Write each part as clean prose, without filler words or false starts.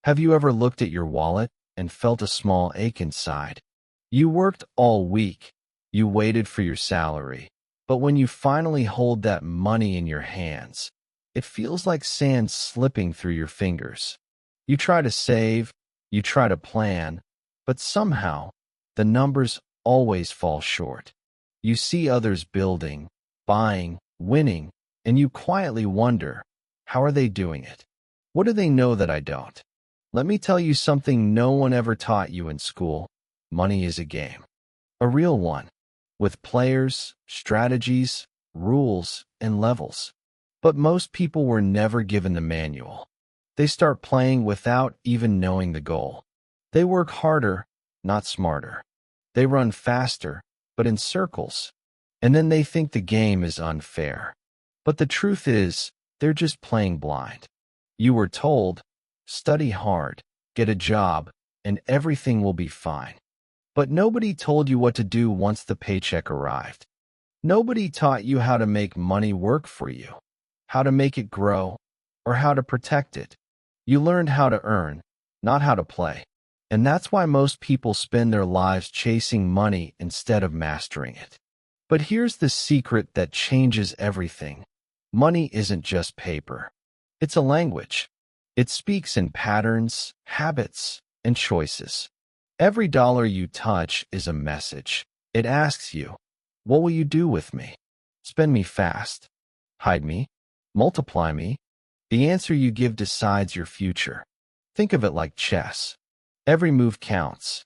Have you ever looked at your wallet and felt a small ache inside? You worked all week. You waited for your salary. But when you finally hold that money in your hands, it feels like sand slipping through your fingers. You try to save, you try to plan, but somehow the numbers always fall short. You see others building, buying, winning, and you quietly wonder, how are they doing it? What do they know that I don't? Let me tell you something no one ever taught you in school. Money is a game. A real one. With players, strategies, rules, and levels. But most people were never given the manual. They start playing without even knowing the goal. They work harder, not smarter. They run faster, but in circles. And then they think the game is unfair. But the truth is, they're just playing blind. You were told, study hard, get a job, and everything will be fine. But nobody told you what to do once the paycheck arrived. Nobody taught you how to make money work for you, how to make it grow, or how to protect it. You learned how to earn, not how to play. And that's why most people spend their lives chasing money instead of mastering it. But here's the secret that changes everything. Money isn't just paper. It's a language. It speaks in patterns, habits, and choices. Every dollar you touch is a message. It asks you, what will you do with me? Spend me fast. Hide me? Multiply me? The answer you give decides your future. Think of it like chess. Every move counts.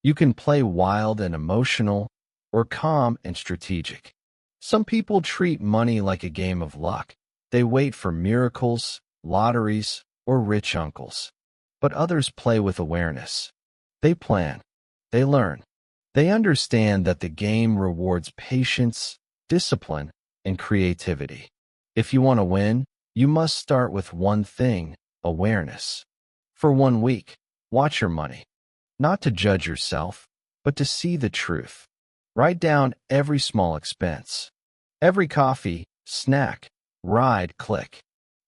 You can play wild and emotional, or calm and strategic. Some people treat money like a game of luck. They wait for miracles, lotteries, or rich uncles. But others play with awareness. They plan. They learn. They understand that the game rewards patience, discipline, and creativity. If you want to win, you must start with one thing, awareness. For 1 week, watch your money. Not to judge yourself, but to see the truth. Write down every small expense. Every coffee, snack, ride, click.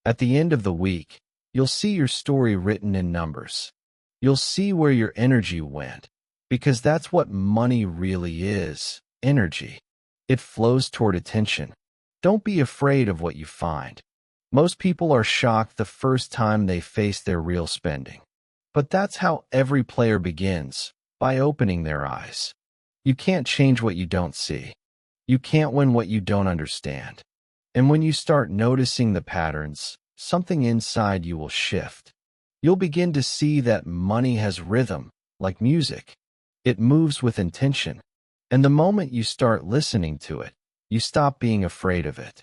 At the end of the week, you'll see your story written in numbers. You'll see where your energy went, because that's what money really is, energy. It flows toward attention. Don't be afraid of what you find. Most people are shocked the first time they face their real spending. But that's how every player begins, by opening their eyes. You can't change what you don't see. You can't win what you don't understand. And when you start noticing the patterns, something inside you will shift. You'll begin to see that money has rhythm, like music. It moves with intention. And the moment you start listening to it, you stop being afraid of it.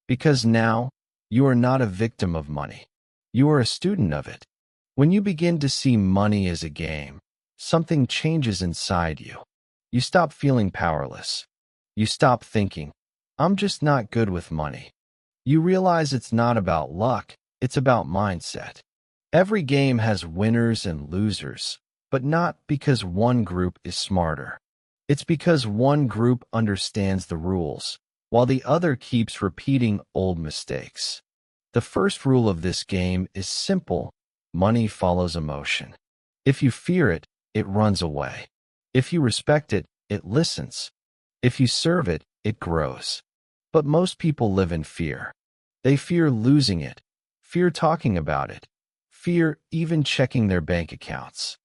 Because now, you are not a victim of money. You are a student of it. When you begin to see money as a game, something changes inside you. You stop feeling powerless. You stop thinking, I'm just not good with money. You realize it's not about luck, it's about mindset. Every game has winners and losers, but not because one group is smarter. It's because one group understands the rules, while the other keeps repeating old mistakes. The first rule of this game is simple. Money follows emotion. If you fear it, it runs away. If you respect it, it listens. If you serve it, it grows. But most people live in fear. They fear losing it, fear talking about it, fear even checking their bank accounts.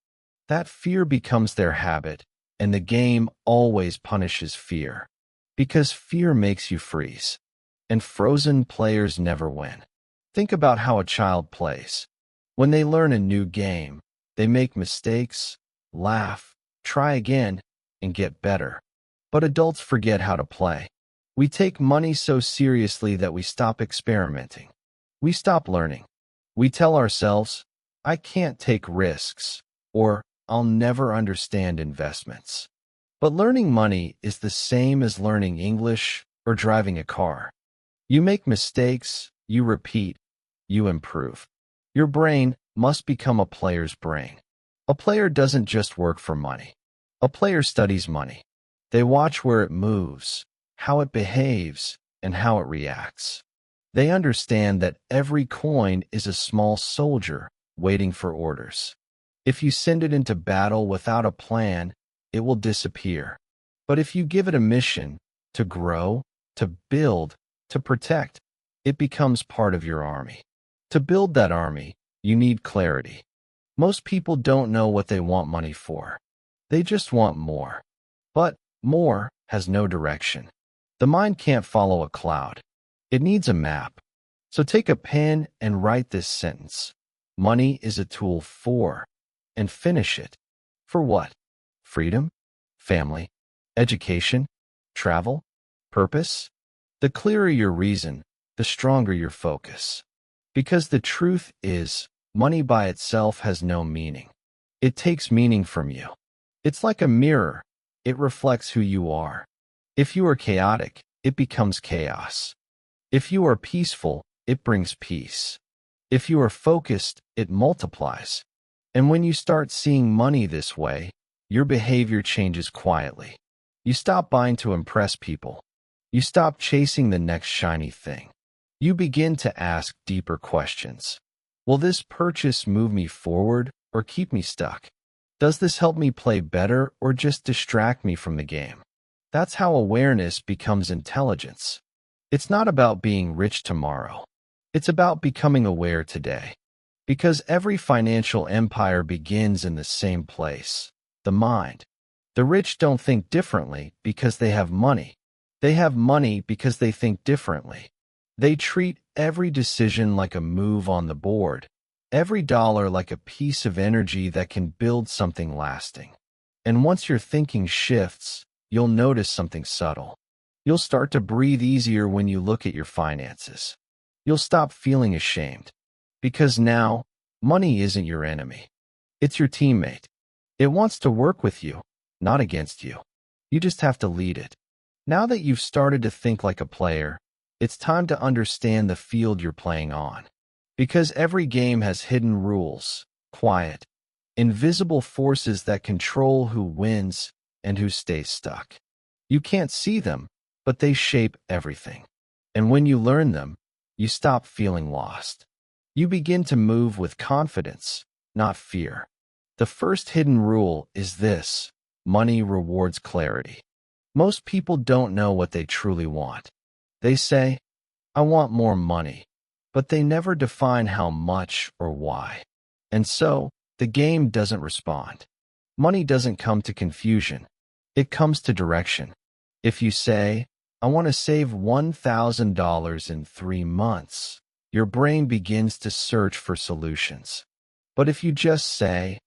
That fear becomes their habit, and the game always punishes fear. Because fear makes you freeze. And frozen players never win. Think about how a child plays. When they learn a new game, they make mistakes, laugh, try again, and get better. But adults forget how to play. We take money so seriously that we stop experimenting. We stop learning. We tell ourselves, I can't take risks, or I'll never understand investments. But learning money is the same as learning English or driving a car. You make mistakes, you repeat, you improve. Your brain must become a player's brain. A player doesn't just work for money. A player studies money. They watch where it moves, how it behaves, and how it reacts. They understand that every coin is a small soldier waiting for orders. If you send it into battle without a plan, it will disappear. But if you give it a mission to grow, to build, to protect, it becomes part of your army. To build that army, you need clarity. Most people don't know what they want money for. They just want more. But more has no direction. The mind can't follow a cloud. It needs a map. So take a pen and write this sentence. Money is a tool for, and finish it. For what? Freedom? Family? Education? Travel? Purpose? The clearer your reason, the stronger your focus. Because the truth is, money by itself has no meaning. It takes meaning from you. It's like a mirror. It reflects who you are. If you are chaotic, it becomes chaos. If you are peaceful, it brings peace. If you are focused, it multiplies. And when you start seeing money this way, your behavior changes quietly. You stop buying to impress people. You stop chasing the next shiny thing. You begin to ask deeper questions. Will this purchase move me forward or keep me stuck? Does this help me play better or just distract me from the game? That's how awareness becomes intelligence. It's not about being rich tomorrow. It's about becoming aware today. Because every financial empire begins in the same place, the mind. The rich don't think differently because they have money. They have money because they think differently. They treat every decision like a move on the board, every dollar like a piece of energy that can build something lasting. And once your thinking shifts, you'll notice something subtle. You'll start to breathe easier when you look at your finances. You'll stop feeling ashamed. Because now, money isn't your enemy. It's your teammate. It wants to work with you, not against you. You just have to lead it. Now that you've started to think like a player, it's time to understand the field you're playing on. Because every game has hidden rules, quiet, invisible forces that control who wins and who stays stuck. You can't see them, but they shape everything. And when you learn them, you stop feeling lost. You begin to move with confidence, not fear. The first hidden rule is this: money rewards clarity. Most people don't know what they truly want. They say, I want more money, but they never define how much or why. And so, the game doesn't respond. Money doesn't come to confusion. It comes to direction. If you say, I want to save $1,000 in 3 months, your brain begins to search for solutions. But if you just say,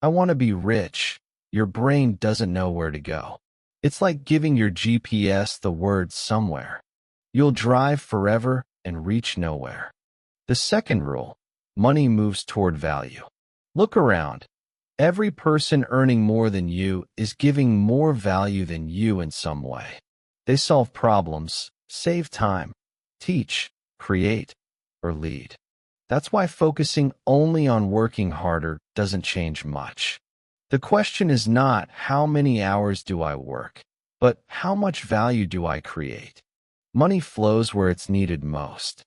I want to be rich, your brain doesn't know where to go. It's like giving your GPS the word somewhere. You'll drive forever and reach nowhere. The second rule: money moves toward value. Look around. Every person earning more than you is giving more value than you in some way. They solve problems, save time, teach, create, or lead. That's why focusing only on working harder doesn't change much. The question is not how many hours do I work, but how much value do I create? Money flows where it's needed most.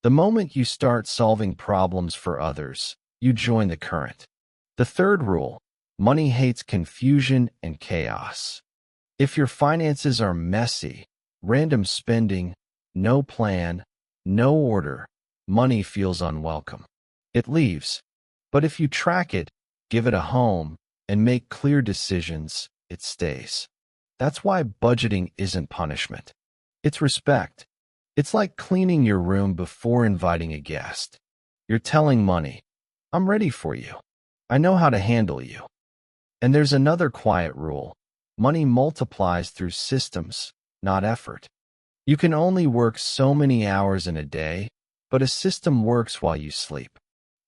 The moment you start solving problems for others, you join the current. The third rule: money hates confusion and chaos. If your finances are messy, random spending, no plan, no order, money feels unwelcome. It leaves. But if you track it, give it a home, and make clear decisions, it stays. That's why budgeting isn't punishment. It's respect. It's like cleaning your room before inviting a guest. You're telling money, I'm ready for you. I know how to handle you. And there's another quiet rule: money multiplies through systems, not effort. You can only work so many hours in a day, but a system works while you sleep.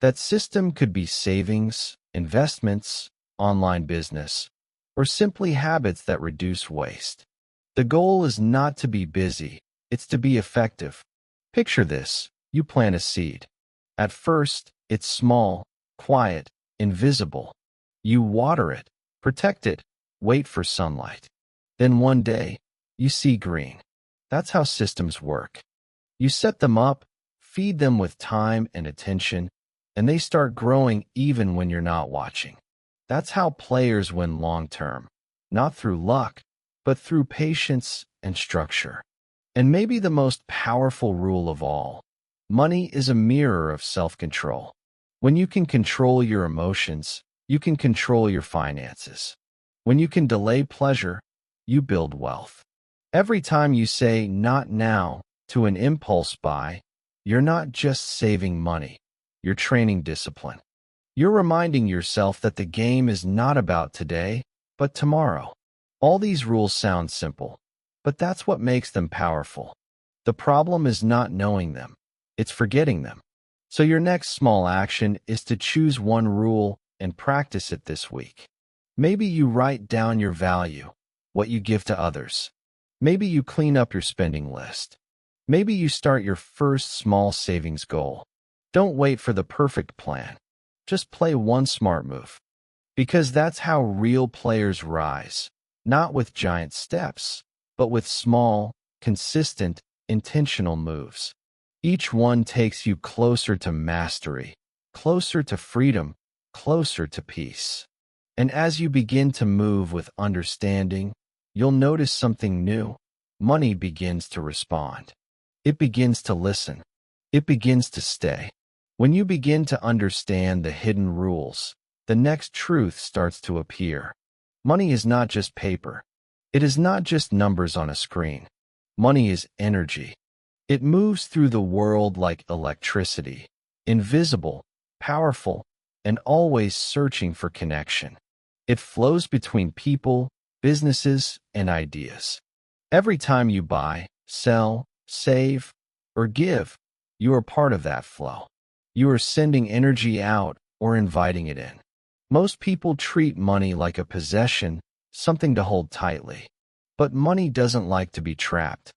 That system could be savings, investments, online business, or simply habits that reduce waste. The goal is not to be busy, it's to be effective. Picture this: you plant a seed. At first, it's small, quiet, invisible. You water it, protect it, wait for sunlight. Then one day, you see green. That's how systems work. You set them up, feed them with time and attention, and they start growing even when you're not watching. That's how players win long term, not through luck, but through patience and structure. And maybe the most powerful rule of all, money is a mirror of self-control. When you can control your emotions, you can control your finances. When you can delay pleasure, you build wealth. Every time you say "not now" to an impulse buy, you're not just saving money, you're training discipline. You're reminding yourself that the game is not about today, but tomorrow. All these rules sound simple, but that's what makes them powerful. The problem is not knowing them, it's forgetting them. So your next small action is to choose one rule and practice it this week. Maybe you write down your value, what you give to others. Maybe you clean up your spending list. Maybe you start your first small savings goal. Don't wait for the perfect plan. Just play one smart move. Because that's how real players rise, not with giant steps, but with small, consistent, intentional moves. Each one takes you closer to mastery, closer to freedom, closer to peace. And as you begin to move with understanding, you'll notice something new. Money begins to respond. It begins to listen. It begins to stay. When you begin to understand the hidden rules, the next truth starts to appear. Money is not just paper. It is not just numbers on a screen. Money is energy. It moves through the world like electricity, invisible, powerful, and always searching for connection. It flows between people, businesses, and ideas. Every time you buy, sell, save, or give, you are part of that flow. You are sending energy out or inviting it in. Most people treat money like a possession, something to hold tightly. But money doesn't like to be trapped.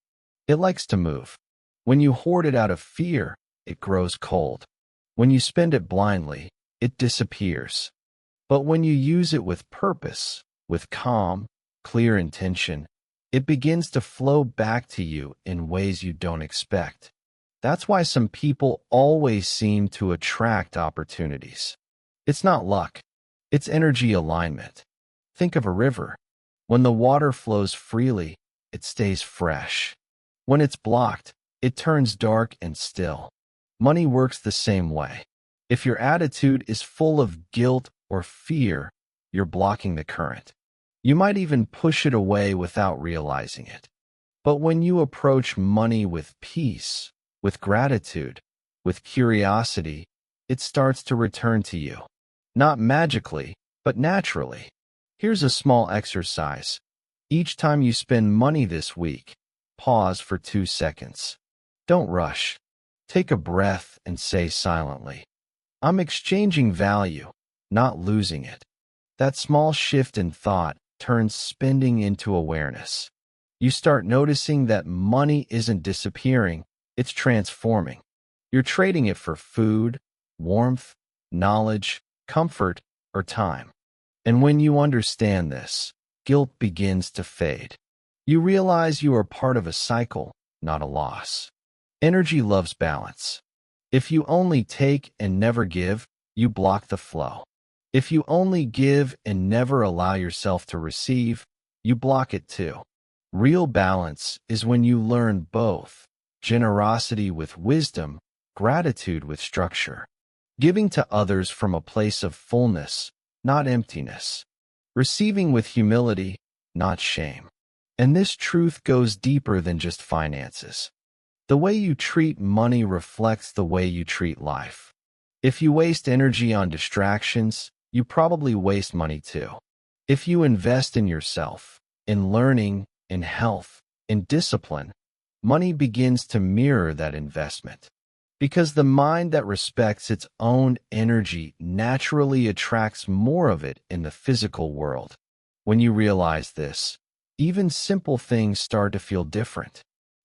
It likes to move. When you hoard it out of fear, it grows cold. When you spend it blindly, it disappears. But when you use it with purpose, with calm, clear intention, it begins to flow back to you in ways you don't expect. That's why some people always seem to attract opportunities. It's not luck. It's energy alignment. Think of a river. When the water flows freely, it stays fresh. When it's blocked, it turns dark and still. Money works the same way. If your attitude is full of guilt or fear, you're blocking the current. You might even push it away without realizing it. But when you approach money with peace, with gratitude, with curiosity, it starts to return to you. Not magically, but naturally. Here's a small exercise. Each time you spend money this week, pause for 2 seconds. Don't rush. Take a breath and say silently, "I'm exchanging value, not losing it." That small shift in thought turns spending into awareness. You start noticing that money isn't disappearing, it's transforming. You're trading it for food, warmth, knowledge, comfort, or time. And when you understand this, guilt begins to fade. You realize you are part of a cycle, not a loss. Energy loves balance. If you only take and never give, you block the flow. If you only give and never allow yourself to receive, you block it too. Real balance is when you learn both, generosity with wisdom, gratitude with structure. Giving to others from a place of fullness, not emptiness. Receiving with humility, not shame. And this truth goes deeper than just finances. The way you treat money reflects the way you treat life. If you waste energy on distractions, you probably waste money too. If you invest in yourself, in learning, in health, in discipline, money begins to mirror that investment. Because the mind that respects its own energy naturally attracts more of it in the physical world. When you realize this, even simple things start to feel different.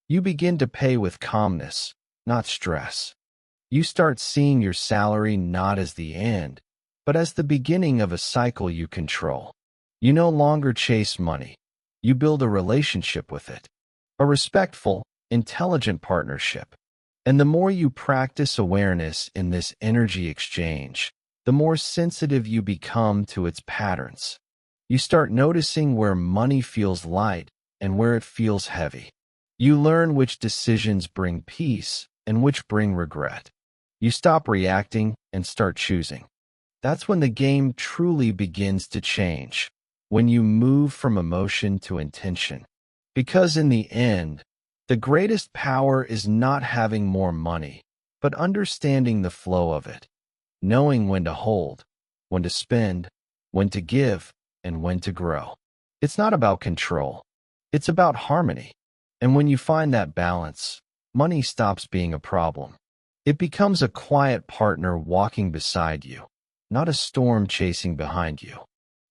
You begin to pay with calmness, not stress. You start seeing your salary not as the end, but as the beginning of a cycle you control. You no longer chase money. You build a relationship with it. A respectful, intelligent partnership. And the more you practice awareness in this energy exchange, the more sensitive you become to its patterns. You start noticing where money feels light and where it feels heavy. You learn which decisions bring peace and which bring regret. You stop reacting and start choosing. That's when the game truly begins to change, when you move from emotion to intention. Because in the end, the greatest power is not having more money, but understanding the flow of it, knowing when to hold, when to spend, when to give, and when to grow. It's not about control. It's about harmony. And when you find that balance, money stops being a problem. It becomes a quiet partner walking beside you, not a storm chasing behind you.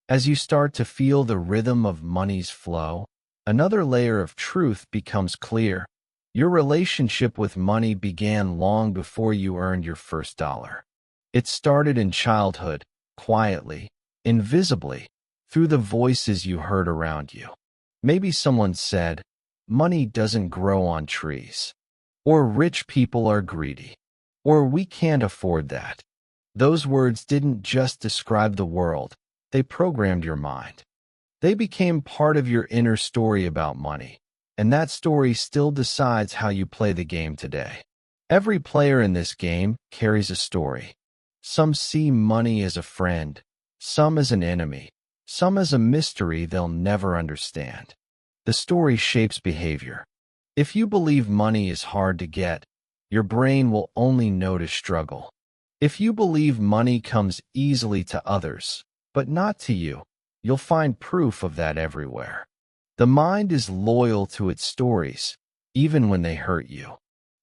As you start to feel the rhythm of money's flow, another layer of truth becomes clear. Your relationship with money began long before you earned your first dollar. It started in childhood, quietly, invisibly, through the voices you heard around you. Maybe someone said, "Money doesn't grow on trees," or "Rich people are greedy," or "We can't afford that." Those words didn't just describe the world, they programmed your mind. They became part of your inner story about money, and that story still decides how you play the game today. Every player in this game carries a story. Some see money as a friend, some as an enemy, some as a mystery they'll never understand. The story shapes behavior. If you believe money is hard to get, your brain will only know to struggle. If you believe money comes easily to others, but not to you, you'll find proof of that everywhere. The mind is loyal to its stories, even when they hurt you.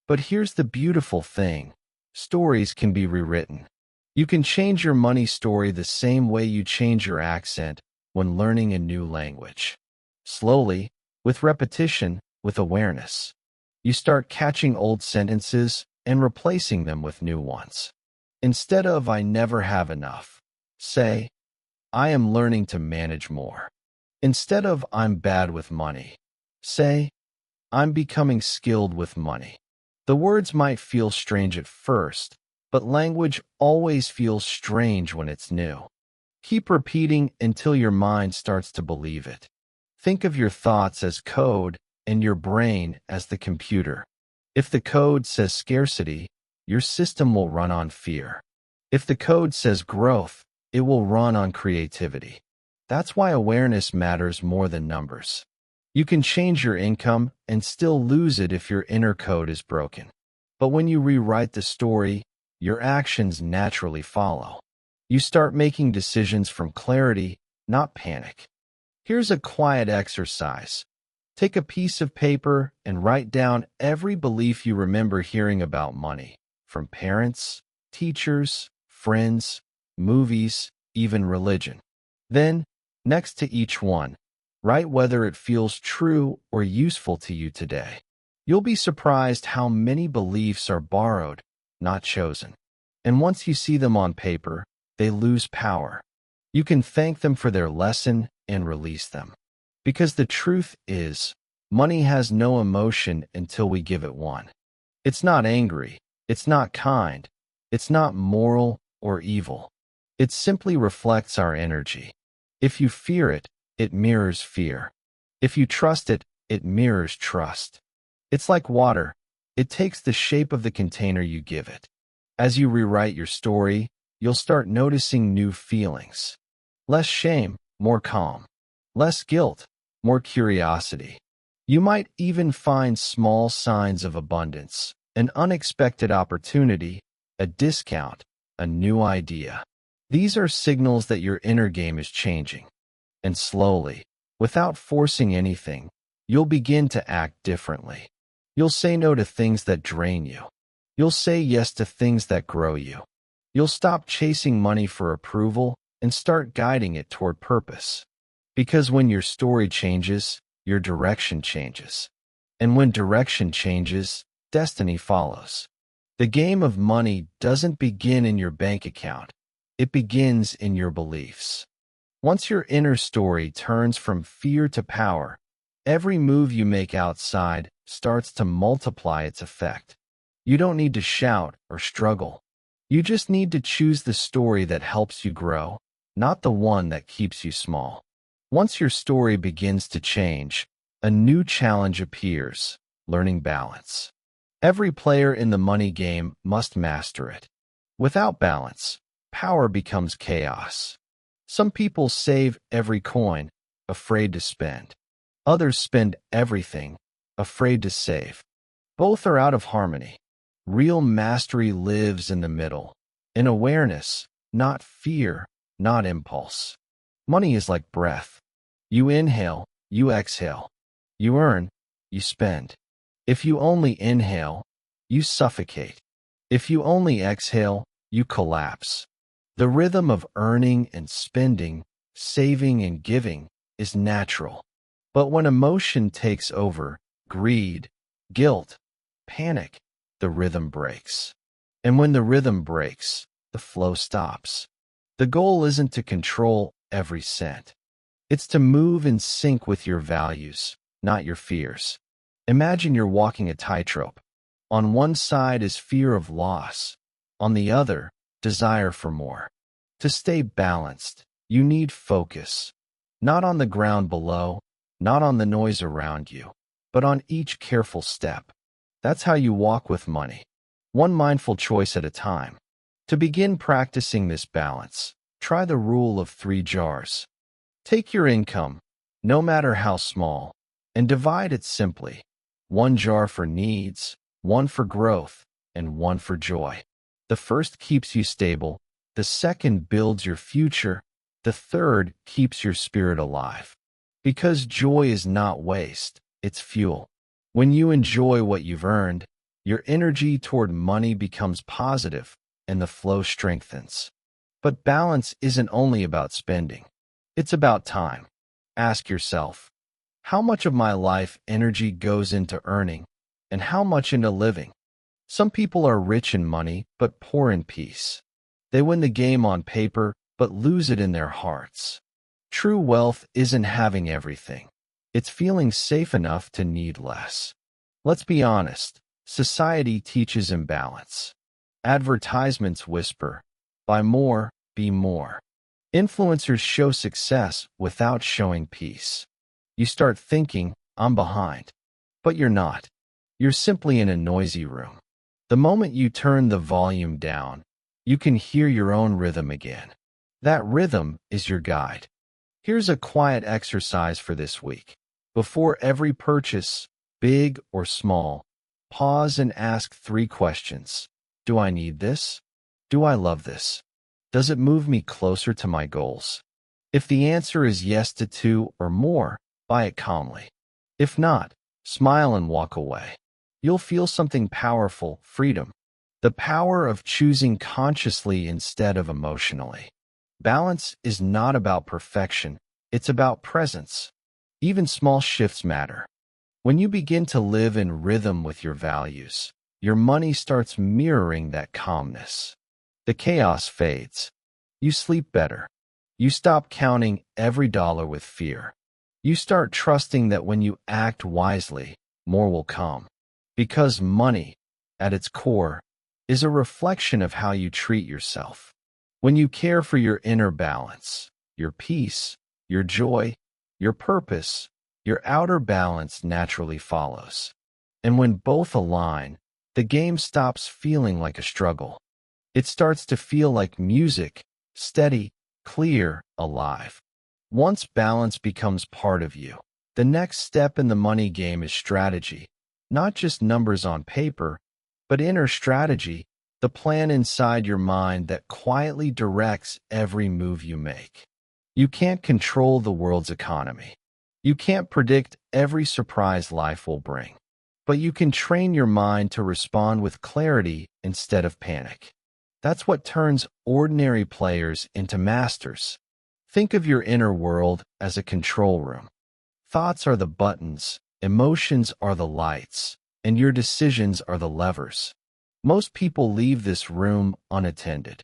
But here's the beautiful thing. Stories can be rewritten. You can change your money story the same way you change your accent when learning a new language. Slowly, with repetition, with awareness, you start catching old sentences and replacing them with new ones. Instead of "I never have enough," say, "I am learning to manage more." Instead of "I'm bad with money," say, "I'm becoming skilled with money." The words might feel strange at first, but language always feels strange when it's new. Keep repeating until your mind starts to believe it. Think of your thoughts as code and your brain as the computer. If the code says scarcity, your system will run on fear. If the code says growth, it will run on creativity. That's why awareness matters more than numbers. You can change your income and still lose it if your inner code is broken. But when you rewrite the story, your actions naturally follow. You start making decisions from clarity, not panic. Here's a quiet exercise. Take a piece of paper and write down every belief you remember hearing about money, from parents, teachers, friends, movies, even religion. Then, next to each one, write whether it feels true or useful to you today. You'll be surprised how many beliefs are borrowed, not chosen. And once you see them on paper, they lose power. You can thank them for their lesson and release them. Because the truth is, money has no emotion until we give it one. It's not angry, it's not kind, it's not moral or evil. It simply reflects our energy. If you fear it, it mirrors fear. If you trust it, it mirrors trust. It's like water. It takes the shape of the container you give it. As you rewrite your story, you'll start noticing new feelings. Less shame, more calm. Less guilt, more curiosity. You might even find small signs of abundance, an unexpected opportunity, a discount, a new idea. These are signals that your inner game is changing. And slowly, without forcing anything, you'll begin to act differently. You'll say no to things that drain you. You'll say yes to things that grow you. You'll stop chasing money for approval and start guiding it toward purpose. Because when your story changes, your direction changes. And when direction changes, destiny follows. The game of money doesn't begin in your bank account. It begins in your beliefs. Once your inner story turns from fear to power, every move you make outside starts to multiply its effect. You don't need to shout or struggle. You just need to choose the story that helps you grow, not the one that keeps you small. Once your story begins to change, a new challenge appears: learning balance. Every player in the money game must master it. Without balance, power becomes chaos. Some people save every coin, afraid to spend. Others spend everything, afraid to save. Both are out of harmony. Real mastery lives in the middle, in awareness, not fear, not impulse. Money is like breath. You inhale, you exhale. You earn, you spend. If you only inhale, you suffocate. If you only exhale, you collapse. The rhythm of earning and spending, saving and giving, is natural. But when emotion takes over, greed, guilt, panic, the rhythm breaks. And when the rhythm breaks, the flow stops. The goal isn't to control every cent. It's to move in sync with your values, not your fears. Imagine you're walking a tightrope. On one side is fear of loss. On the other, desire for more. To stay balanced, you need focus. Not on the ground below, not on the noise around you, but on each careful step. That's how you walk with money, one mindful choice at a time. To begin practicing this balance, try the rule of 3 jars. Take your income, no matter how small, and divide it simply. 1 jar for needs, 1 for growth, and 1 for joy. The first keeps you stable, the second builds your future, the third keeps your spirit alive. Because joy is not waste, it's fuel. When you enjoy what you've earned, your energy toward money becomes positive, and the flow strengthens. But balance isn't only about spending. It's about time. Ask yourself, how much of my life energy goes into earning, and how much into living? Some people are rich in money, but poor in peace. They win the game on paper, but lose it in their hearts. True wealth isn't having everything. It's feeling safe enough to need less. Let's be honest, society teaches imbalance. Advertisements whisper, buy more, be more. Influencers show success without showing peace. You start thinking, I'm behind. But you're not. You're simply in a noisy room. The moment you turn the volume down, you can hear your own rhythm again. That rhythm is your guide. Here's a quiet exercise for this week. Before every purchase, big or small, pause and ask 3 questions. Do I need this? Do I love this? Does it move me closer to my goals? If the answer is yes to 2 or more, buy it calmly. If not, smile and walk away. You'll feel something powerful: freedom. The power of choosing consciously instead of emotionally. Balance is not about perfection, it's about presence. Even small shifts matter. When you begin to live in rhythm with your values, your money starts mirroring that calmness. The chaos fades. You sleep better. You stop counting every dollar with fear. You start trusting that when you act wisely, more will come. Because money, at its core, is a reflection of how you treat yourself. When you care for your inner balance, your peace, your joy, your purpose, your outer balance naturally follows. And when both align, the game stops feeling like a struggle. It starts to feel like music, steady, clear, alive. Once balance becomes part of you, the next step in the money game is strategy. Not just numbers on paper, but inner strategy, the plan inside your mind that quietly directs every move you make. You can't control the world's economy. You can't predict every surprise life will bring. But you can train your mind to respond with clarity instead of panic. That's what turns ordinary players into masters. Think of your inner world as a control room. Thoughts are the buttons, emotions are the lights, and your decisions are the levers. Most people leave this room unattended.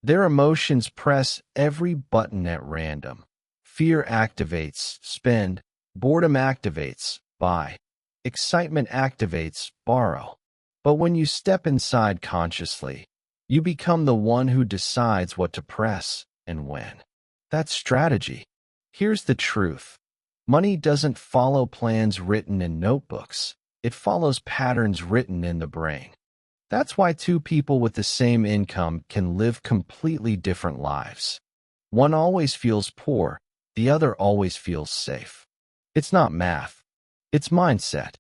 Their emotions press every button at random. Fear activates, spend. Boredom activates, buy. Excitement activates, borrow. But when you step inside consciously, you become the one who decides what to press and when. That's strategy. Here's the truth. Money doesn't follow plans written in notebooks. It follows patterns written in the brain. That's why two people with the same income can live completely different lives. One always feels poor, the other always feels safe. It's not math. It's mindset.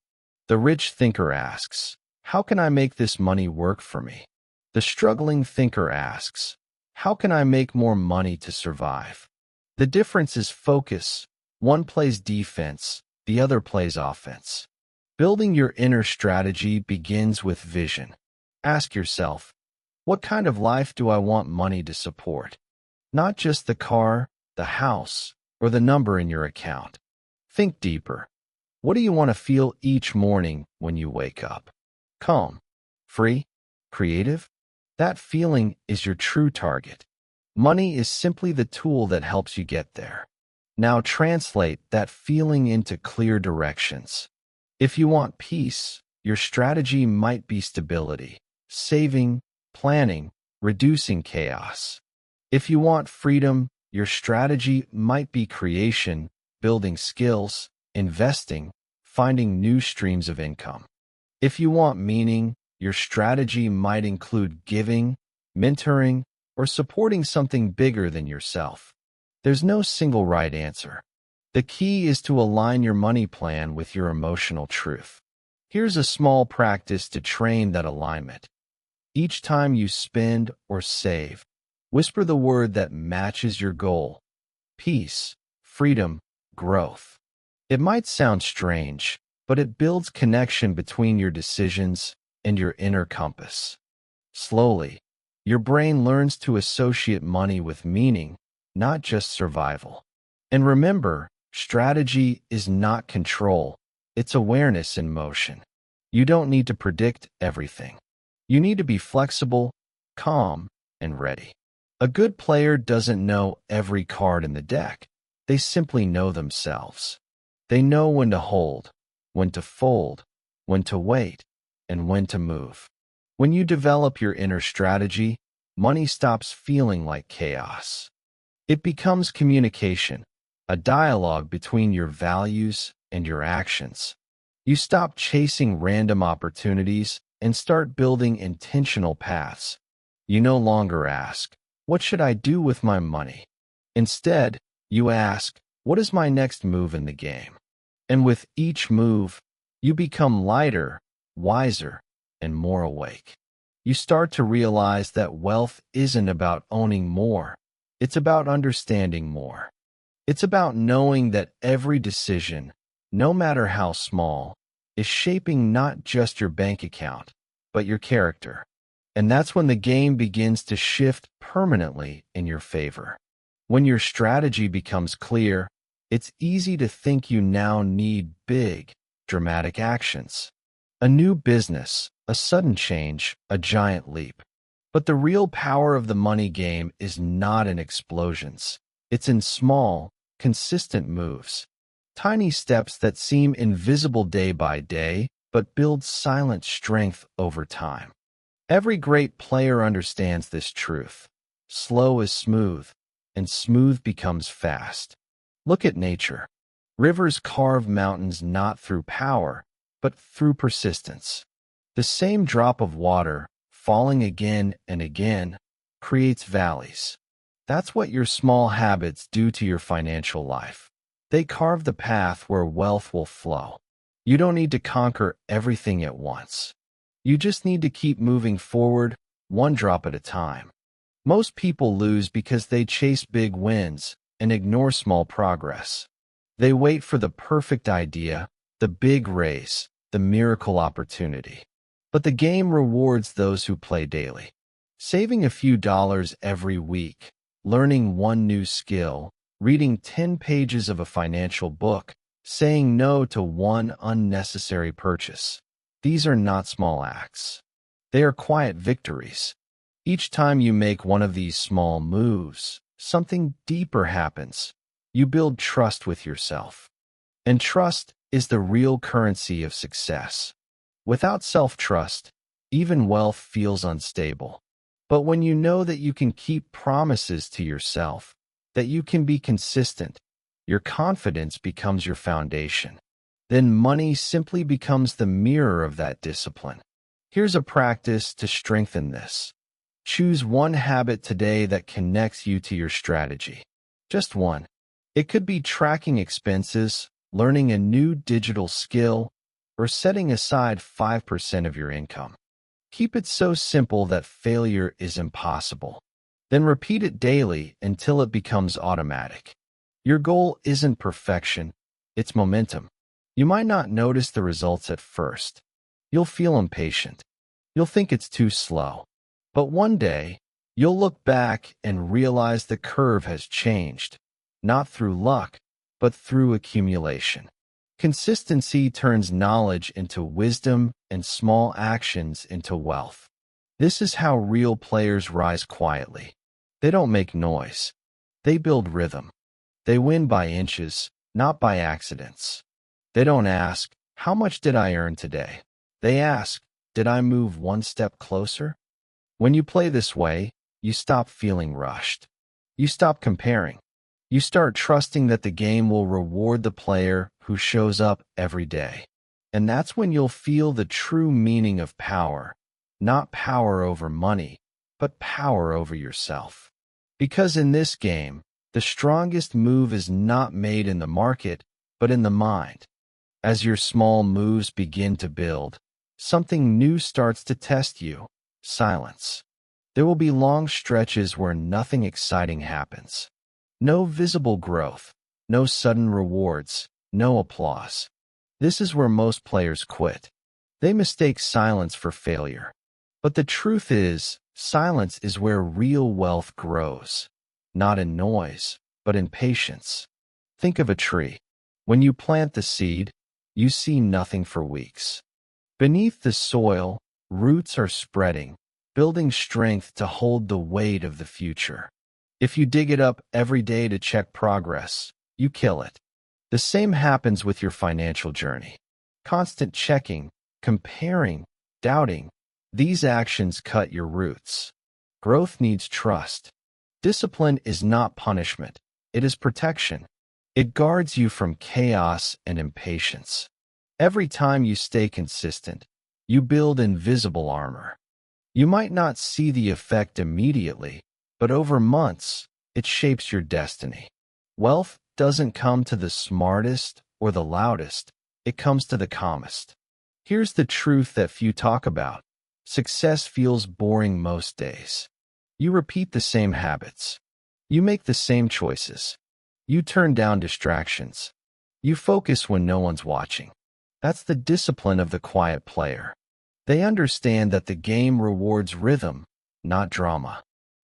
The rich thinker asks, how can I make this money work for me? The struggling thinker asks, how can I make more money to survive? The difference is focus. One plays defense, the other plays offense. Building your inner strategy begins with vision. Ask yourself, what kind of life do I want money to support? Not just the car, the house, or the number in your account. Think deeper. What do you want to feel each morning when you wake up? Calm, free, creative? That feeling is your true target. Money is simply the tool that helps you get there. Now translate that feeling into clear directions. If you want peace, your strategy might be stability, saving, planning, reducing chaos. If you want freedom, your strategy might be creation, building skills, investing, finding new streams of income. If you want meaning, your strategy might include giving, mentoring, or supporting something bigger than yourself. There's no single right answer. The key is to align your money plan with your emotional truth. Here's a small practice to train that alignment. Each time you spend or save, whisper the word that matches your goal: peace, freedom, growth. It might sound strange, but it builds connection between your decisions and your inner compass. Slowly, your brain learns to associate money with meaning, not just survival. And remember, strategy is not control, it's awareness in motion. You don't need to predict everything. You need to be flexible, calm, and ready. A good player doesn't know every card in the deck. They simply know themselves. They know when to hold, when to fold, when to wait, and when to move. When you develop your inner strategy, money stops feeling like chaos. It becomes communication, a dialogue between your values and your actions. You stop chasing random opportunities and start building intentional paths. You no longer ask, what should I do with my money? Instead, you ask, what is my next move in the game? And with each move, you become lighter, wiser, and more awake. You start to realize that wealth isn't about owning more. It's about understanding more. It's about knowing that every decision, no matter how small, is shaping not just your bank account, but your character. And that's when the game begins to shift permanently in your favor. When your strategy becomes clear, it's easy to think you now need big, dramatic actions. A new business, a sudden change, a giant leap. But the real power of the money game is not in explosions. It's in small, consistent moves. Tiny steps that seem invisible day by day, but build silent strength over time. Every great player understands this truth. Slow is smooth, and smooth becomes fast. Look at nature. Rivers carve mountains not through power, but through persistence. The same drop of water, falling again and again, creates valleys. That's what your small habits do to your financial life. They carve the path where wealth will flow. You don't need to conquer everything at once. You just need to keep moving forward, one drop at a time. Most people lose because they chase big wins and ignore small progress. They wait for the perfect idea, the big race, the miracle opportunity. But the game rewards those who play daily. Saving a few dollars every week, learning one new skill, reading 10 pages of a financial book, saying no to one unnecessary purchase. These are not small acts. They are quiet victories. Each time you make one of these small moves, something deeper happens. You build trust with yourself. And trust is the real currency of success. Without self-trust, even wealth feels unstable. But when you know that you can keep promises to yourself, that you can be consistent, your confidence becomes your foundation. Then money simply becomes the mirror of that discipline. Here's a practice to strengthen this. Choose one habit today that connects you to your strategy. Just one. It could be tracking expenses, learning a new digital skill, or setting aside 5% of your income. Keep it so simple that failure is impossible. Then repeat it daily until it becomes automatic. Your goal isn't perfection, it's momentum. You might not notice the results at first. You'll feel impatient. You'll think it's too slow. But one day, you'll look back and realize the curve has changed, not through luck, but through accumulation. Consistency turns knowledge into wisdom and small actions into wealth. This is how real players rise quietly. They don't make noise. They build rhythm. They win by inches, not by accidents. They don't ask, "How much did I earn today?" They ask, "Did I move one step closer?" When you play this way, you stop feeling rushed. You stop comparing. You start trusting that the game will reward the player who shows up every day. And that's when you'll feel the true meaning of power, not power over money, but power over yourself. Because in this game, the strongest move is not made in the market, but in the mind. As your small moves begin to build, something new starts to test you: silence. There will be long stretches where nothing exciting happens. No visible growth, no sudden rewards, no applause. This is where most players quit. They mistake silence for failure. But the truth is, silence is where real wealth grows. Not in noise, but in patience. Think of a tree. When you plant the seed, you see nothing for weeks. Beneath the soil, roots are spreading, building strength to hold the weight of the future. If you dig it up every day to check progress, you kill it. The same happens with your financial journey. Constant checking, comparing, doubting, these actions cut your roots. Growth needs trust. Discipline is not punishment, it is protection. It guards you from chaos and impatience. Every time you stay consistent, you build invisible armor. You might not see the effect immediately, but over months, it shapes your destiny. Wealth doesn't come to the smartest or the loudest, it comes to the calmest. Here's the truth that few talk about. Success feels boring most days. You repeat the same habits. You make the same choices. You turn down distractions. You focus when no one's watching. That's the discipline of the quiet player. They understand that the game rewards rhythm, not drama.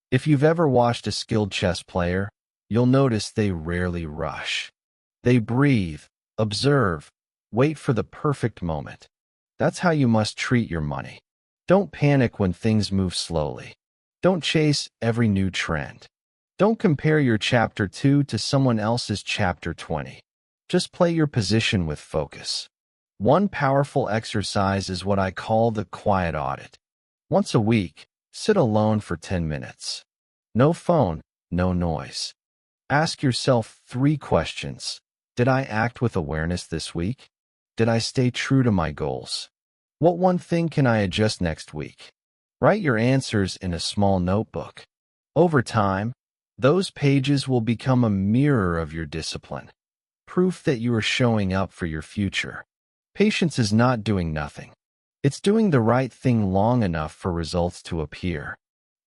If you've ever watched a skilled chess player, you'll notice they rarely rush. They breathe, observe, wait for the perfect moment. That's how you must treat your money. Don't panic when things move slowly. Don't chase every new trend. Don't compare your chapter 2 to someone else's chapter 20. Just play your position with focus. One powerful exercise is what I call the quiet audit. Once a week, sit alone for 10 minutes. No phone, no noise. Ask yourself 3 questions. Did I act with awareness this week? Did I stay true to my goals? What one thing can I adjust next week? Write your answers in a small notebook. Over time, those pages will become a mirror of your discipline, proof that you are showing up for your future. Patience is not doing nothing. It's doing the right thing long enough for results to appear.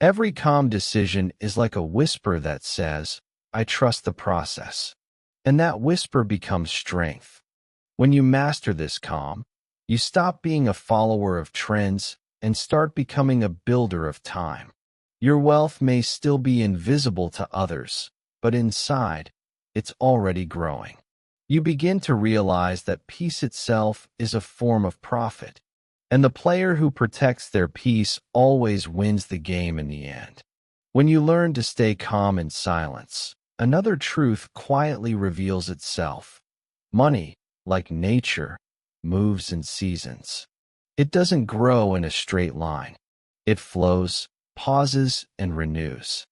Every calm decision is like a whisper that says, "I trust the process." And that whisper becomes strength. When you master this calm, you stop being a follower of trends and start becoming a builder of time. Your wealth may still be invisible to others, but inside, it's already growing. You begin to realize that peace itself is a form of profit, and the player who protects their peace always wins the game in the end. When you learn to stay calm in silence, another truth quietly reveals itself. Money, like nature, moves in seasons. It doesn't grow in a straight line. It flows, pauses, and renews.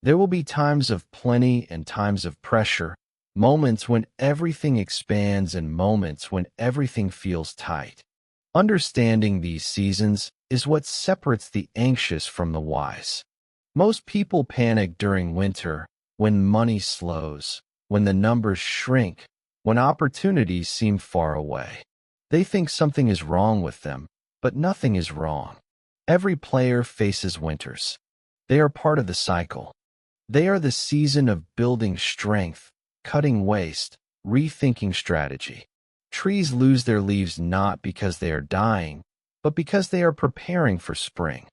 There will be times of plenty and times of pressure, moments when everything expands and moments when everything feels tight. Understanding these seasons is what separates the anxious from the wise. Most people panic during winter, when money slows, when the numbers shrink, when opportunities seem far away. They think something is wrong with them, but nothing is wrong. Every player faces winters. They are part of the cycle. They are the season of building strength, cutting waste, rethinking strategy. Trees lose their leaves not because they are dying, but because they are preparing for spring.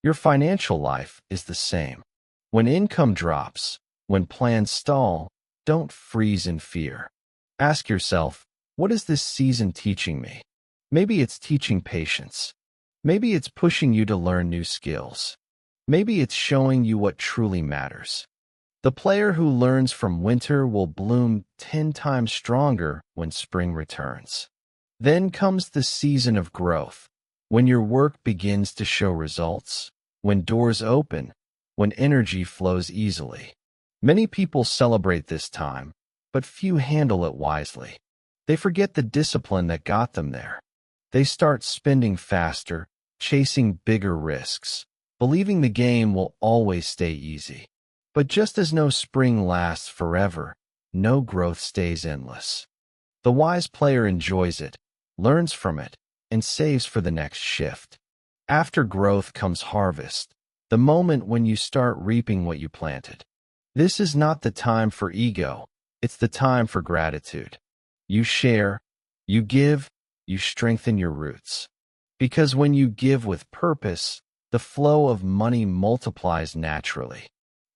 Your financial life is the same. When income drops, when plans stall, don't freeze in fear. Ask yourself, what is this season teaching me? Maybe it's teaching patience. Maybe it's pushing you to learn new skills. Maybe it's showing you what truly matters. The player who learns from winter will bloom 10 times stronger when spring returns. Then comes the season of growth, when your work begins to show results, when doors open, when energy flows easily. Many people celebrate this time, but few handle it wisely. They forget the discipline that got them there. They start spending faster, chasing bigger risks, believing the game will always stay easy. But just as no spring lasts forever, no growth stays endless. The wise player enjoys it, learns from it, and saves for the next shift. After growth comes harvest, the moment when you start reaping what you planted. This is not the time for ego, it's the time for gratitude. You share, you give, you strengthen your roots. Because when you give with purpose, the flow of money multiplies naturally.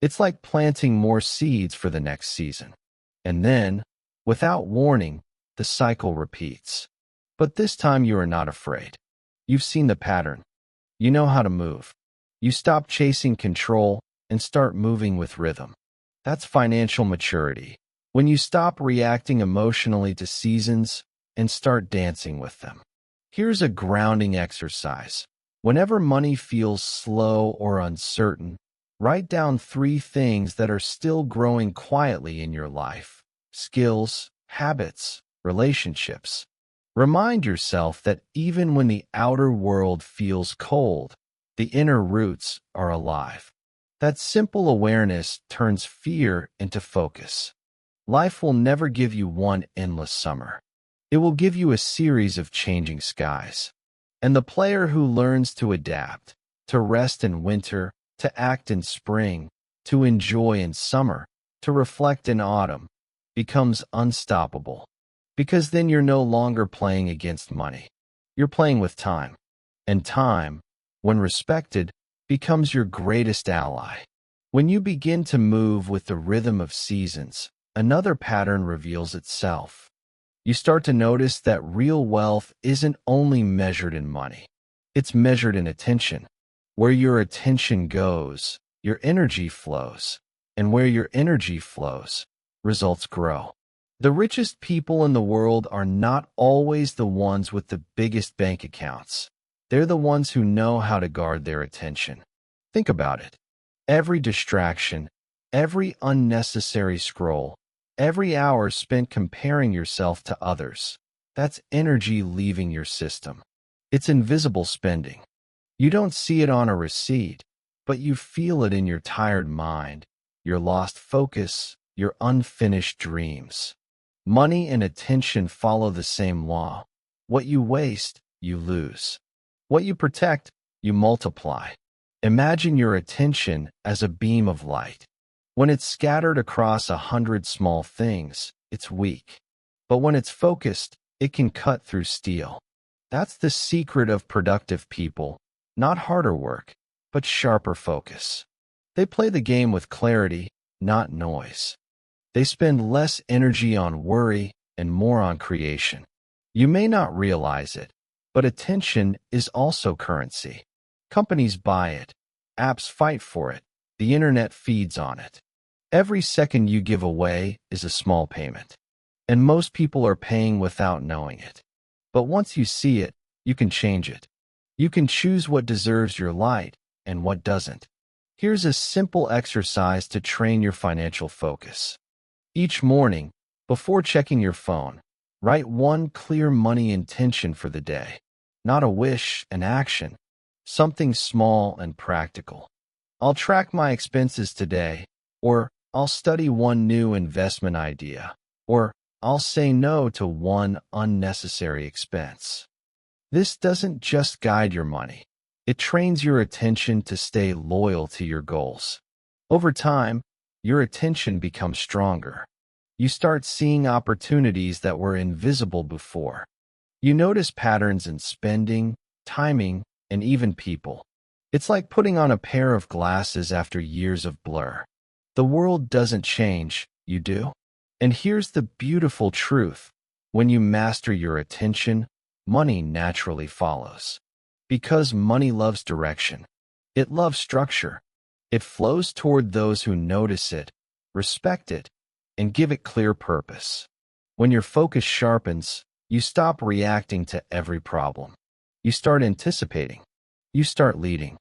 It's like planting more seeds for the next season. And then, without warning, the cycle repeats. But this time you are not afraid. You've seen the pattern. You know how to move. You stop chasing control and start moving with rhythm. That's financial maturity. When you stop reacting emotionally to seasons and start dancing with them. Here's a grounding exercise. Whenever money feels slow or uncertain, write down 3 things that are still growing quietly in your life: skills, habits, relationships. Remind yourself that even when the outer world feels cold, the inner roots are alive. That simple awareness turns fear into focus. Life will never give you one endless summer. It will give you a series of changing skies. And the player who learns to adapt, to rest in winter, to act in spring, to enjoy in summer, to reflect in autumn, becomes unstoppable. Because then you're no longer playing against money. You're playing with time. And time, when respected, becomes your greatest ally. When you begin to move with the rhythm of seasons, another pattern reveals itself. You start to notice that real wealth isn't only measured in money. It's measured in attention. Where your attention goes, your energy flows. And where your energy flows, results grow. The richest people in the world are not always the ones with the biggest bank accounts. They're the ones who know how to guard their attention. Think about it. Every distraction, every unnecessary scroll, every hour spent comparing yourself to others, that's energy leaving your system. It's invisible spending. You don't see it on a receipt, but you feel it in your tired mind, your lost focus, your unfinished dreams. Money and attention follow the same law. What you waste, you lose. What you protect, you multiply. Imagine your attention as a beam of light. When it's scattered across 100 small things, it's weak. But when it's focused, it can cut through steel. That's the secret of productive people. Not harder work, but sharper focus. They play the game with clarity, not noise. They spend less energy on worry and more on creation. You may not realize it, but attention is also currency. Companies buy it. Apps fight for it. The internet feeds on it. Every second you give away is a small payment. And most people are paying without knowing it. But once you see it, you can change it. You can choose what deserves your light and what doesn't. Here's a simple exercise to train your financial focus. Each morning, before checking your phone, write one clear money intention for the day. Not a wish, an action. Something small and practical. I'll track my expenses today, or I'll study one new investment idea, or I'll say no to one unnecessary expense. This doesn't just guide your money. It trains your attention to stay loyal to your goals. Over time, your attention becomes stronger. You start seeing opportunities that were invisible before. You notice patterns in spending, timing, and even people. It's like putting on a pair of glasses after years of blur. The world doesn't change, you do. And here's the beautiful truth. When you master your attention, money naturally follows. Because money loves direction. It loves structure. It flows toward those who notice it, respect it, and give it clear purpose. When your focus sharpens, you stop reacting to every problem. You start anticipating. You start leading.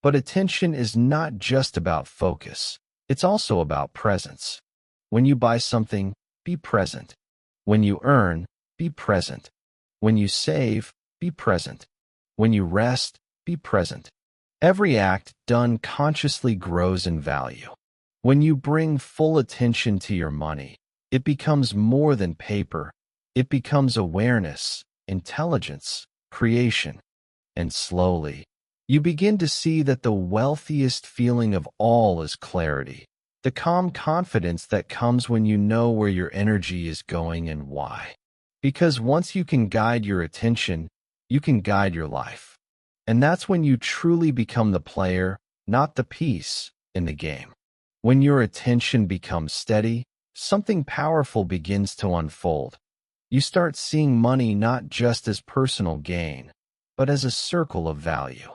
But attention is not just about focus. It's also about presence. When you buy something, be present. When you earn, be present. When you save, be present. When you rest, be present. Every act done consciously grows in value. When you bring full attention to your money, it becomes more than paper. It becomes awareness, intelligence, creation. And slowly, you begin to see that the wealthiest feeling of all is clarity. The calm confidence that comes when you know where your energy is going and why. Because once you can guide your attention, you can guide your life. And that's when you truly become the player, not the piece, in the game. When your attention becomes steady, something powerful begins to unfold. You start seeing money not just as personal gain, but as a circle of value.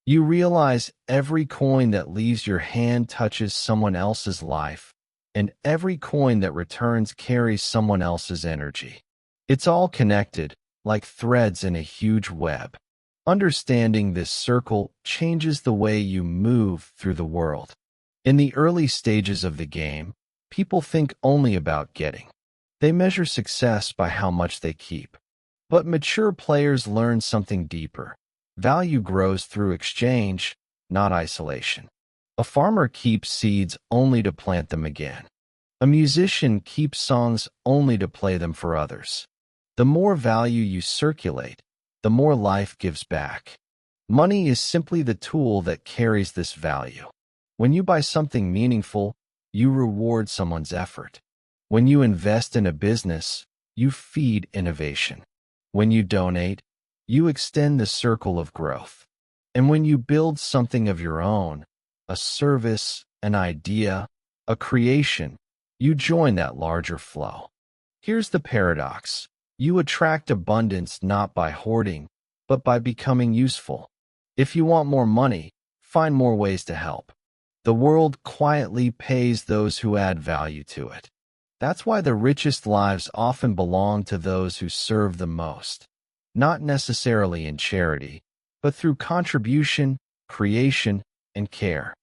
You realize every coin that leaves your hand touches someone else's life, and every coin that returns carries someone else's energy. It's all connected, like threads in a huge web. Understanding this circle changes the way you move through the world. In the early stages of the game, people think only about getting. They measure success by how much they keep. But mature players learn something deeper. Value grows through exchange, not isolation. A farmer keeps seeds only to plant them again. A musician keeps songs only to play them for others. The more value you circulate, the more life gives back. Money is simply the tool that carries this value. When you buy something meaningful, you reward someone's effort. When you invest in a business, you feed innovation. When you donate, you extend the circle of growth. And when you build something of your own, a service, an idea, a creation, you join that larger flow. Here's the paradox. You attract abundance not by hoarding, but by becoming useful. If you want more money, find more ways to help. The world quietly pays those who add value to it. That's why the richest lives often belong to those who serve the most. Not necessarily in charity, but through contribution, creation, and care.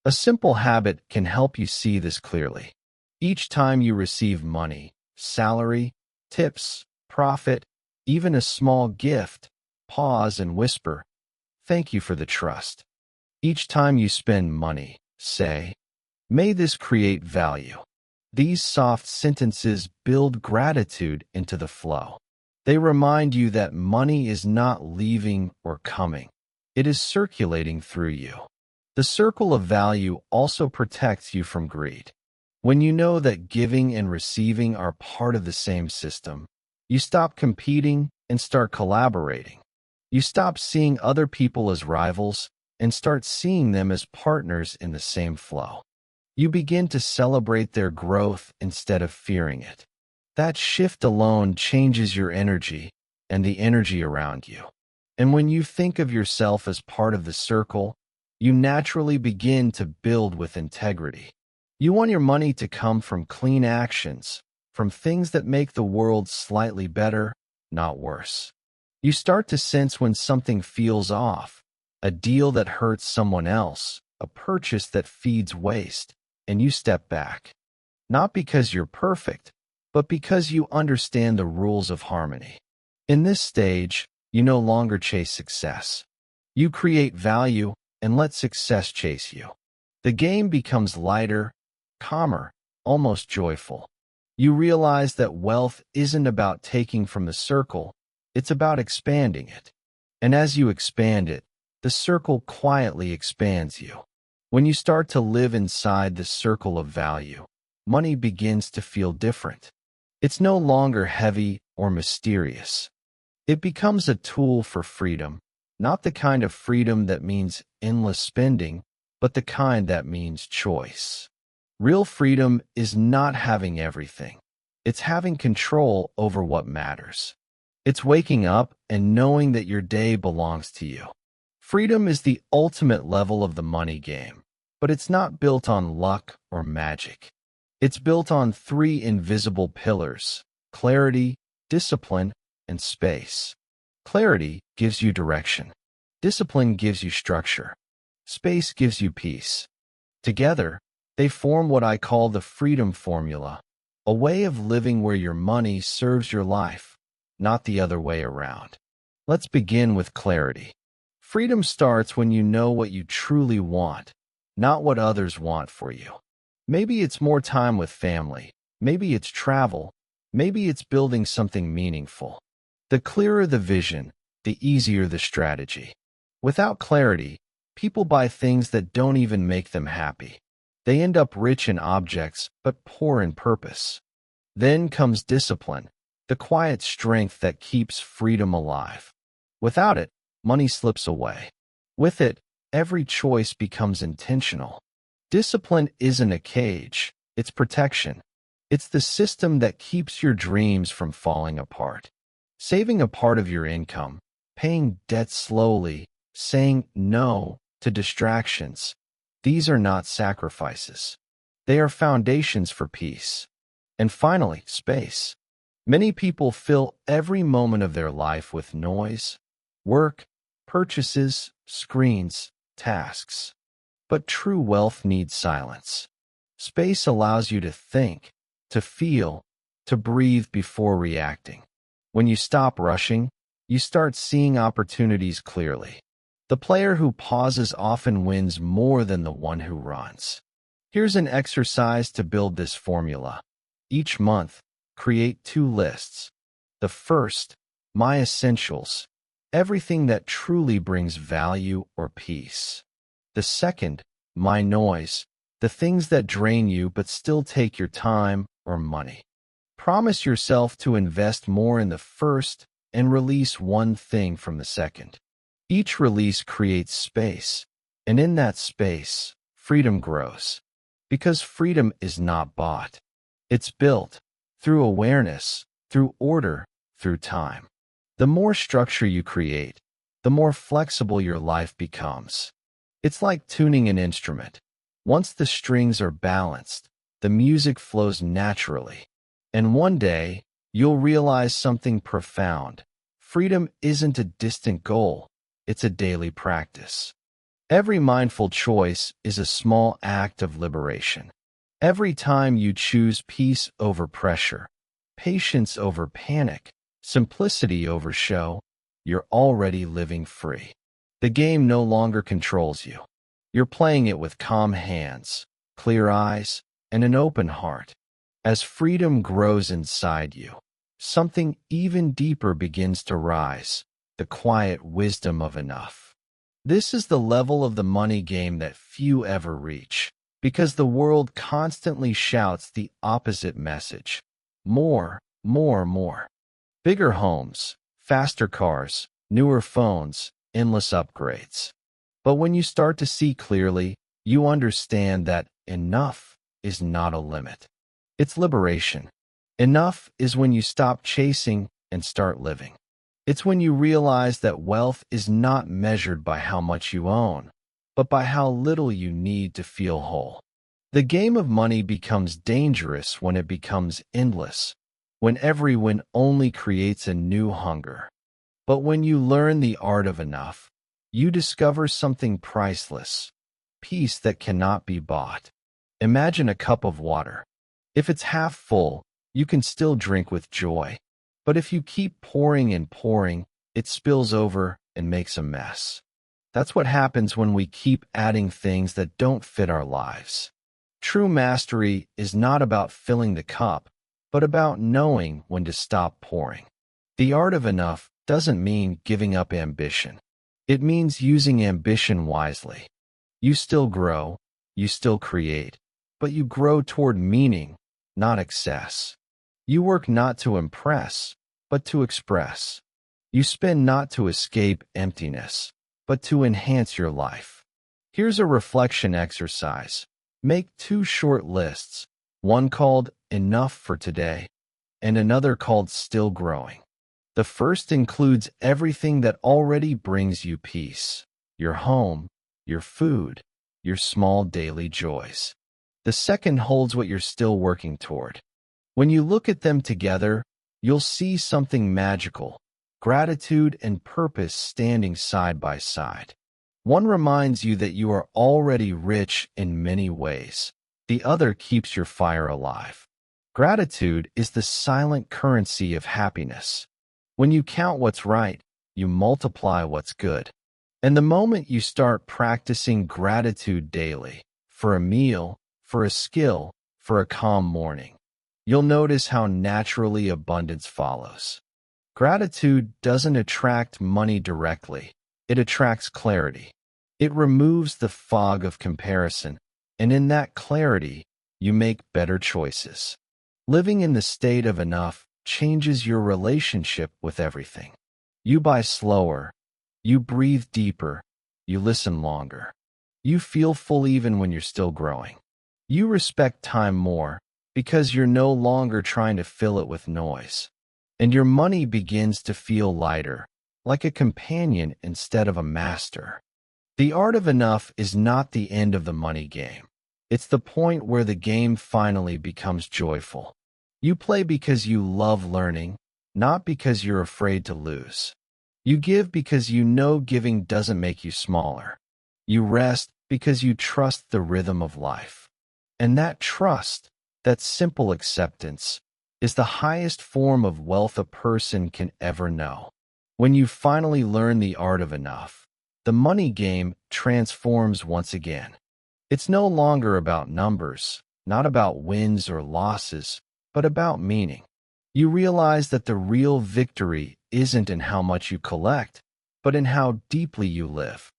A simple habit can help you see this clearly. Each time you receive money, salary, tips, profit, even a small gift, pause and whisper, "Thank you for the trust." Each time you spend money, say, "May this create value." These soft sentences build gratitude into the flow. They remind you that money is not leaving or coming. It is circulating through you. The circle of value also protects you from greed. When you know that giving and receiving are part of the same system, you stop competing and start collaborating. You stop seeing other people as rivals and start seeing them as partners in the same flow. You begin to celebrate their growth instead of fearing it. That shift alone changes your energy and the energy around you. And when you think of yourself as part of the circle, you naturally begin to build with integrity. You want your money to come from clean actions, from things that make the world slightly better, not worse. You start to sense when something feels off, a deal that hurts someone else, a purchase that feeds waste, and you step back. Not because you're perfect, but because you understand the rules of harmony. In this stage, you no longer chase success. You create value and let success chase you. The game becomes lighter, calmer, almost joyful. You realize that wealth isn't about taking from the circle, it's about expanding it. And as you expand it, the circle quietly expands you. When you start to live inside the circle of value, money begins to feel different. It's no longer heavy or mysterious. It becomes a tool for freedom, not the kind of freedom that means endless spending, but the kind that means choice. Real freedom is not having everything. It's having control over what matters. It's waking up and knowing that your day belongs to you. Freedom is the ultimate level of the money game, but it's not built on luck or magic. It's built on three invisible pillars: clarity, discipline, and space. Clarity gives you direction. Discipline gives you structure. Space gives you peace. Together, they form what I call the freedom formula, a way of living where your money serves your life, not the other way around. Let's begin with clarity. Freedom starts when you know what you truly want, not what others want for you. Maybe it's more time with family. Maybe it's travel. Maybe it's building something meaningful. The clearer the vision, the easier the strategy. Without clarity, people buy things that don't even make them happy. They end up rich in objects, but poor in purpose. Then comes discipline, the quiet strength that keeps freedom alive. Without it, money slips away. With it, every choice becomes intentional. Discipline isn't a cage, it's protection. It's the system that keeps your dreams from falling apart. Saving a part of your income, paying debt slowly, saying no to distractions. These are not sacrifices. They are foundations for peace. And finally, space. Many people fill every moment of their life with noise, work, purchases, screens, tasks. But true wealth needs silence. Space allows you to think, to feel, to breathe before reacting. When you stop rushing, you start seeing opportunities clearly. The player who pauses often wins more than the one who runs. Here's an exercise to build this formula. Each month, create 2 lists. The first, my essentials, everything that truly brings value or peace. The second, my noise, the things that drain you but still take your time or money. Promise yourself to invest more in the first and release one thing from the second. Each release creates space, and in that space, freedom grows. Because freedom is not bought. It's built through awareness, through order, through time. The more structure you create, the more flexible your life becomes. It's like tuning an instrument. Once the strings are balanced, the music flows naturally. And one day, you'll realize something profound. Freedom isn't a distant goal, it's a daily practice. Every mindful choice is a small act of liberation. Every time you choose peace over pressure, patience over panic, simplicity over show, you're already living free. The game no longer controls you. You're playing it with calm hands, clear eyes, and an open heart. As freedom grows inside you, something even deeper begins to rise, the quiet wisdom of enough. This is the level of the money game that few ever reach, because the world constantly shouts the opposite message. More, more, more. Bigger homes, faster cars, newer phones, endless upgrades. But when you start to see clearly, you understand that enough is not a limit. It's liberation. Enough is when you stop chasing and start living. It's when you realize that wealth is not measured by how much you own, but by how little you need to feel whole. The game of money becomes dangerous when it becomes endless, when every win only creates a new hunger. But when you learn the art of enough, you discover something priceless, peace that cannot be bought. Imagine a cup of water. If it's half full, you can still drink with joy. But if you keep pouring and pouring, it spills over and makes a mess. That's what happens when we keep adding things that don't fit our lives. True mastery is not about filling the cup, but about knowing when to stop pouring. The art of enough doesn't mean giving up ambition. It means using ambition wisely. You still grow, you still create, but you grow toward meaning, not excess. You work not to impress, but to express. You spend not to escape emptiness, but to enhance your life. Here's a reflection exercise. Make 2 short lists, one called Enough for Today and another called Still Growing. The first includes everything that already brings you peace, your home, your food, your small daily joys. The second holds what you're still working toward. When you look at them together, you'll see something magical, gratitude and purpose standing side by side. One reminds you that you are already rich in many ways. The other keeps your fire alive. Gratitude is the silent currency of happiness. When you count what's right, you multiply what's good. And the moment you start practicing gratitude daily, for a meal, for a skill, for a calm morning, you'll notice how naturally abundance follows. Gratitude doesn't attract money directly. It attracts clarity. It removes the fog of comparison, and in that clarity, you make better choices. Living in the state of enough changes your relationship with everything. You buy slower, you breathe deeper, you listen longer. You feel full even when you're still growing. You respect time more because you're no longer trying to fill it with noise. And your money begins to feel lighter, like a companion instead of a master. The art of enough is not the end of the money game. It's the point where the game finally becomes joyful. You play because you love learning, not because you're afraid to lose. You give because you know giving doesn't make you smaller. You rest because you trust the rhythm of life. And that trust, that simple acceptance, is the highest form of wealth a person can ever know. When you finally learn the art of enough, the money game transforms once again. It's no longer about numbers, not about wins or losses, but about meaning. You realize that the real victory isn't in how much you collect, but in how deeply you live.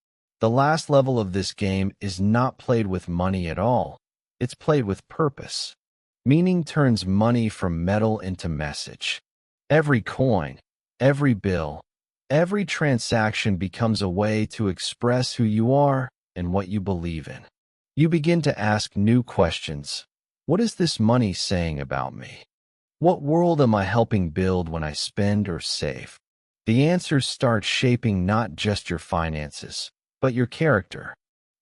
The last level of this game is not played with money at all. It's played with purpose. Meaning turns money from metal into message. Every coin, every bill, every transaction becomes a way to express who you are and what you believe in. You begin to ask new questions. What is this money saying about me? What world am I helping build when I spend or save? The answers start shaping not just your finances, but your character.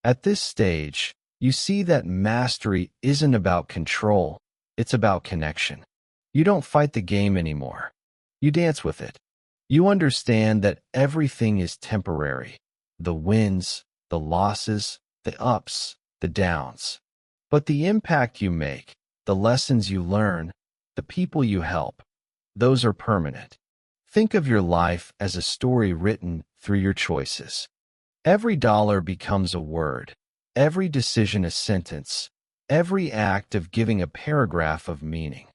At this stage, you see that mastery isn't about control, it's about connection. You don't fight the game anymore. You dance with it. You understand that everything is temporary. The wins, the losses, the ups, the downs. But the impact you make, the lessons you learn, the people you help, those are permanent. Think of your life as a story written through your choices. Every dollar becomes a word, every decision a sentence, every act of giving a paragraph of meaning.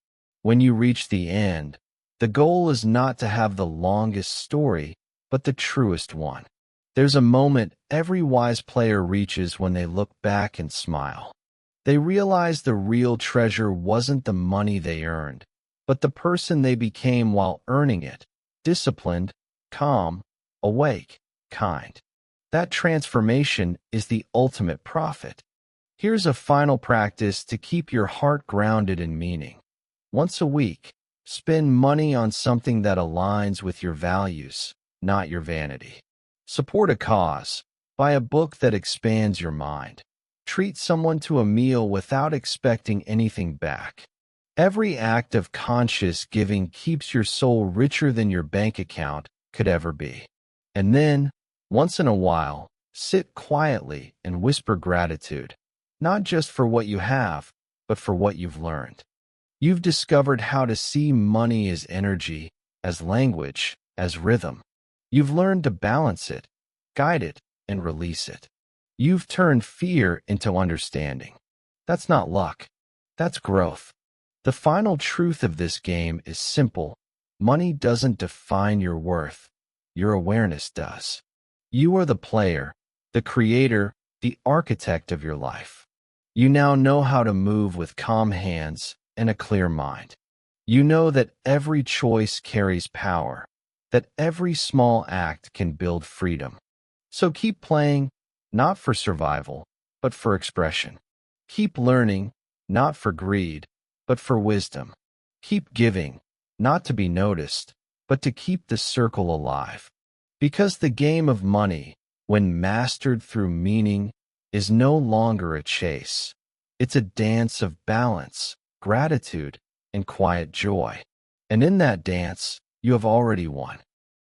When you reach the end, the goal is not to have the longest story, but the truest one. There's a moment every wise player reaches when they look back and smile. They realize the real treasure wasn't the money they earned, but the person they became while earning it, disciplined, calm, awake, kind. That transformation is the ultimate profit. Here's a final practice to keep your heart grounded in meaning. Once a week, spend money on something that aligns with your values, not your vanity. Support a cause. Buy a book that expands your mind. Treat someone to a meal without expecting anything back. Every act of conscious giving keeps your soul richer than your bank account could ever be. And then, once in a while, sit quietly and whisper gratitude, not just for what you have, but for what you've learned. You've discovered how to see money as energy, as language, as rhythm. You've learned to balance it, guide it, and release it. You've turned fear into understanding. That's not luck. That's growth. The final truth of this game is simple. Money doesn't define your worth. Your awareness does. You are the player, the creator, the architect of your life. You now know how to move with calm hands and a clear mind. You know that every choice carries power, that every small act can build freedom. So keep playing, not for survival, but for expression. Keep learning, not for greed, but for wisdom. Keep giving, not to be noticed, but to keep the circle alive. Because the game of money, when mastered through meaning, is no longer a chase. It's a dance of balance, gratitude, and quiet joy. And in that dance, you have already won.